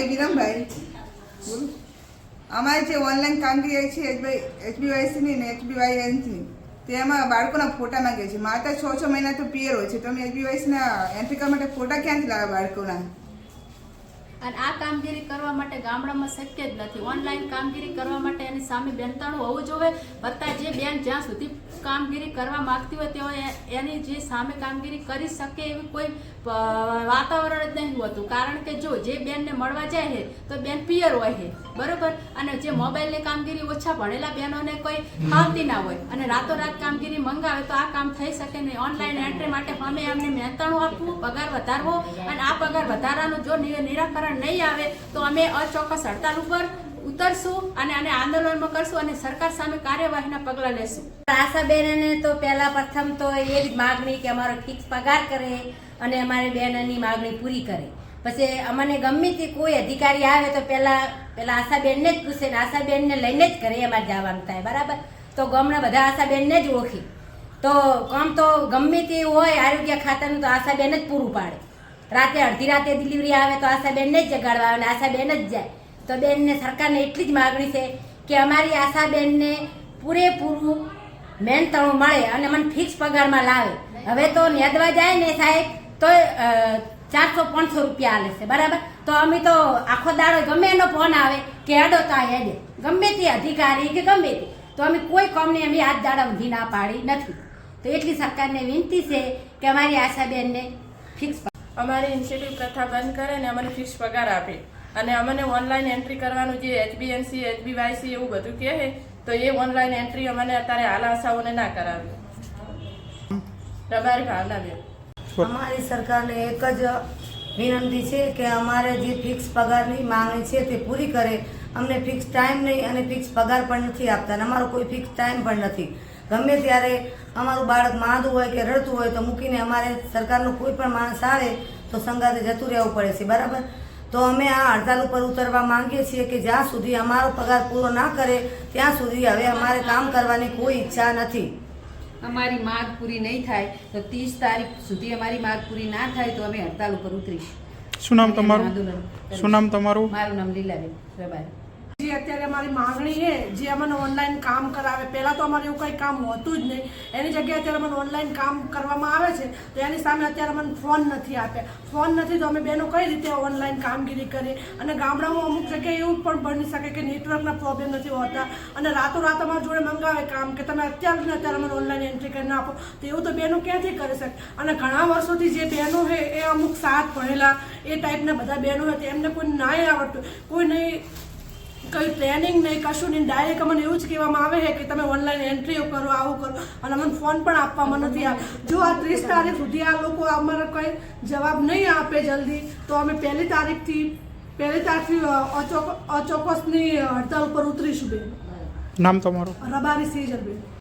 વિરમભાઈ અમારી જે ઓનલાઈન કામગીરી છે HBYC ને HBYN ની તેમાં બાળકોના ફોટા માંગે છે. માતા 6 મહિના તો પિયર હોય છે. તમે HBYC ના એન્ટ્રી કરવા માટે ફોટા ક્યાંથી લાવે બાળકોના? અને આ કામગીરી કરવા માટે ગામડામાં શક્ય જ નથી. ઓનલાઈન કામગીરી કરવા માટે એની સામે બેનતાણું હોવું જોઈએ. બધા જે બેન જ્યાં સુધી કામગીરી કરવા માંગતી હોય તેઓ એની જે સામે કામગીરી કરી શકે એવી કોઈ વાતાવરણ જ નહીં હોતું. કારણ કે જો જે બેનને મળવા જાય છે તો બેન પિયર હોય છે, બરોબર, અને જે મોબાઈલની કામગીરી ઓછા ભણેલા બહેનોને કોઈ ફાવતી ના હોય અને રાતોરાત કામગીરી મંગાવે તો આ કામ થઈ શકે નહીં. ઓનલાઈન એન્ટ્રી માટે અમે એમને મહેનતાણું આપવું, પગાર વધારવો, અને આ પગાર વધારાનું જો નિરાકરણ નહીં આવે તો અમે અચોક્કસ હડતાલ ઉપર ઉતરશું અને આને આંદોલનમાં કરશું અને સરકાર સામે કાર્યવાહીના પગલાં લેશું. આશાબેનને તો પહેલા પ્રથમ તો એ જ માગણી કે અમારો ફિક્સ પગાર કરે અને અમારી બેનની માગણી પૂરી કરે. પછી અમને ગમે તે કોઈ અધિકારી આવે તો પહેલા આશાબેનને જ પૂછે ને આશાબેનને લઈને જ કરે અમારે જવાનું થાય, બરાબર. તો ગામના બધા આશાબેનને જ ઓળખી તો કામ તો ગમે તે હોય આરોગ્ય ખાતાનું તો આશાબેન જ પૂરું પાડે. રાતે અડધી રાતે ડિલિવરી આવે તો આશાબેનને જ જગાડવા આવે અને આશાબેન જ જાય. તો બેનને સરકારને એટલી જ માગણી છે કે અમારી આશાબેનને પૂરેપૂરું મહેનતાણું મળે અને મને ફિક્સ પગારમાં લાવે. હવે તો નેદવા જાય ને સાહેબ તો 400-500 રૂપિયા આલે છે, બરાબર. તો અમે તો આખો દાડો ગમે એનો ફોન આવે કે હેડો તો હેડે, ગમે તે અધિકારી કે ગમે તે, તો અમે કોઈ કામને અમે હાથ દાડા ઊંધી ના પાડી નથી. તો એટલી સરકારને વિનંતી છે કે અમારી આશાબેનને ફિક્સ અમારી ઇન્સ્ટિટ્યૂટ કથા બંધ કરે ને અમને ફિક્સ પગાર આપે અને અમને ઓનલાઈન એન્ટ્રી કરવાનું જે HBNC HBYC એવું બધું કહે તો એ ઓનલાઈન એન્ટ્રી અમને અત્યારે હાલ આશાઓને ના કરાવે. રબારી ભાવનાબેન. અમારી સરકારને એક જ વિનંતી છે કે અમારે જે ફિક્સ પગારની માંગણી છે તે પૂરી કરે. અમને ફિક્સ ટાઈમ નહીં અને ફિક્સ પગાર પણ નથી આપતા અને અમારો કોઈ ફિક્સ ટાઈમ પણ નથી. ગમે ત્યારે અમારું બાળક માંદું હોય કે રડતું હોય તો મૂકીને અમારે સરકારનો કોઈ પણ માણસ આવે તો સંગાતે જતું રહેવું પડે છે, બરાબર. તો અમે આ હડતાલ ઉપર ઉતરવા માંગીએ છીએ કે જ્યાં સુધી અમારો પગાર પૂરો ના કરે ત્યાં સુધી હવે અમારે કામ કરવાની કોઈ ઈચ્છા નથી. અમારી માંગ પૂરી નહીં થાય તો 30 તારીખ સુધી અમારી માંગ પૂરી ના થાય તો અમે હડતાલ ઉપર ઉતરીશું. શું નામ તમારું? શું નામ તમારું? મારું નામ લીલાબેન રબારી. જે અત્યારે અમારી માંગણી છે જે અમને ઓનલાઈન કામ કરાવે, પહેલાં તો અમારે એવું કંઈ કામ હોતું જ નહીં. એની જગ્યાએ અત્યારે અમને ઓનલાઈન કામ કરવામાં આવે છે તો એની સામે અત્યારે અમને ફોન નથી આપ્યા. ફોન નથી તો અમે બહેનો કઈ રીતે ઓનલાઈન કામગીરી કરીએ? અને ગામડામાં અમુક જગ્યાએ એવું પણ બની શકે કે નેટવર્કના પ્રોબ્લેમ નથી હોતા અને રાતોરાત અમારા જોડે મંગાવે કામ કે તમે અત્યારે અમને ઓનલાઈન એન્ટ્રી કરીને આપો, તો એવું તો બહેનો ક્યાંથી કરી શકે? અને ઘણા વર્ષોથી જે બહેનો છે એ અમુક સાથ ભણેલા એ ટાઈપના બધા બહેનો હોય એમને કોઈ નાય આવડતું, કોઈ નહીં, કંઈ ટ્રેનિંગ નહીં, કશું નહીં. ડાયરેક્ટ અમને એવું જ કહેવામાં આવે છે કે તમે ઓનલાઈન એન્ટ્રીઓ કરો, આવું કરો, અને અમને ફોન પણ આપવામાં નથી આવે. જો આ 30 તારીખ સુધી આ લોકો અમારે કંઈ જવાબ નહીં આપે જલ્દી તો અમે પહેલી તારીખથી અચોક્કસની હડતાલ ઉપર ઉતરીશું. બેન નામ તમારું? રબારી સેજલબેન.